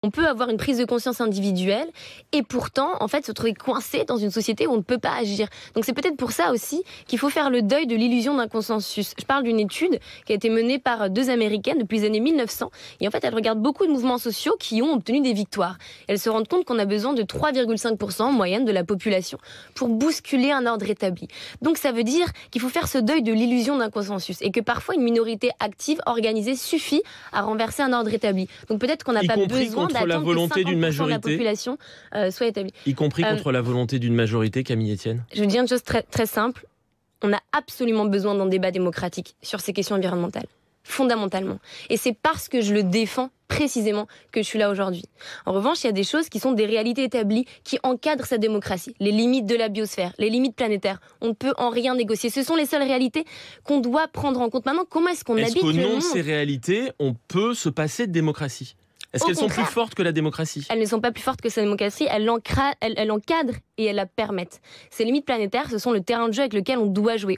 On peut avoir une prise de conscience individuelle et pourtant, en fait, se trouver coincé dans une société où on ne peut pas agir. Donc c'est peut-être pour ça aussi qu'il faut faire le deuil de l'illusion d'un consensus. Je parle d'une étude qui a été menée par 2 Américaines depuis les années 1900 et en fait, elles regardent beaucoup de mouvements sociaux qui ont obtenu des victoires. Elles se rendent compte qu'on a besoin de 3,5% en moyenne de la population pour bousculer un ordre établi. Donc ça veut dire qu'il faut faire ce deuil de l'illusion d'un consensus et que parfois une minorité active, organisée, suffit à renverser un ordre établi. Donc peut-être qu'on n'a pas besoin contre la volonté d'une majorité de la population soit établie. Y compris contre la volonté d'une majorité, Camille Etienne. Je veux dire une chose très, très simple. On a absolument besoin d'un débat démocratique sur ces questions environnementales, fondamentalement. Et c'est parce que je le défends précisément que je suis là aujourd'hui. En revanche, il y a des choses qui sont des réalités établies qui encadrent cette démocratie. Les limites de la biosphère, les limites planétaires. On ne peut en rien négocier. Ce sont les seules réalités qu'on doit prendre en compte. Maintenant, comment est-ce qu'on habite le monde ? Est-ce qu'au nom de ces réalités, on peut se passer de démocratie ? Est-ce qu'elles sont plus fortes que la démocratie ? Elles ne sont pas plus fortes que la démocratie, elles l'encadrent et elles la permettent. Ces limites planétaires, ce sont le terrain de jeu avec lequel on doit jouer.